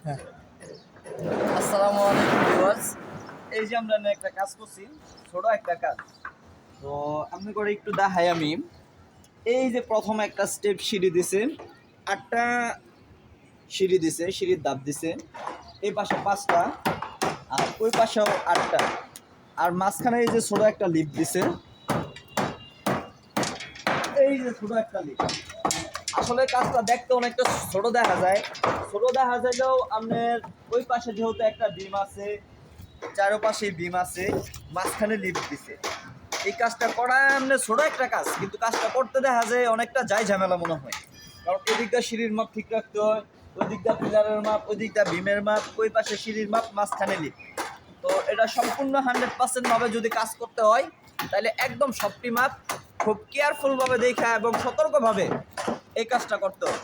হ্যাঁ। আসসালামু আলাইকুম ভিউয়ার্স। এই যে আমরা একটা কাজ করছি, ছোট একটা কাজ। তো আপনি করে একটু দেখাই আমি। এই যে প্রথম একটা স্টেপ সিঁড়ি দিছে, 8টা সিঁড়ি দিছে, সিঁড়ির ধাপ দিছে। এই পাশে 5টা, আর ওই পাশেও 8টা। আর মাঝখানে এই যে ছোট একটা লিফট দিছে, এই যে ছোট একটা লিফট। আসলে কাজটা দেখতে অনেকটা ছোট দেখা যায়। ছোট দেখা যাইলেও আপনার ওই পাশে যেহেতু একটা ডিম আছে, চারপাশে বিম আছে, মাঝখানে লিফট দিছে। এই কাজটা করা এমনি ছোট একটা কাজ, কিন্তু কাজটা করতে দেখা যায় অনেকটা যাই ঝামেলা মনে হয়। কারণ এদিকটা সিঁড়ির মাপ ঠিক রাখতে হয়, ওই দিকটা পিলারের মাপ, ওই দিকটা বিমের মাপ, ওই পাশে সিঁড়ির মাপ, মাঝখানে লিফট। তো এটা সম্পূর্ণ 100% ভাবে যদি কাজ করতে হয়, তাহলে একদম সবটি মাপ খুব কেয়ারফুল ভাবে দেখা এবং সতর্কভাবে এই কাজটা করতে হবে।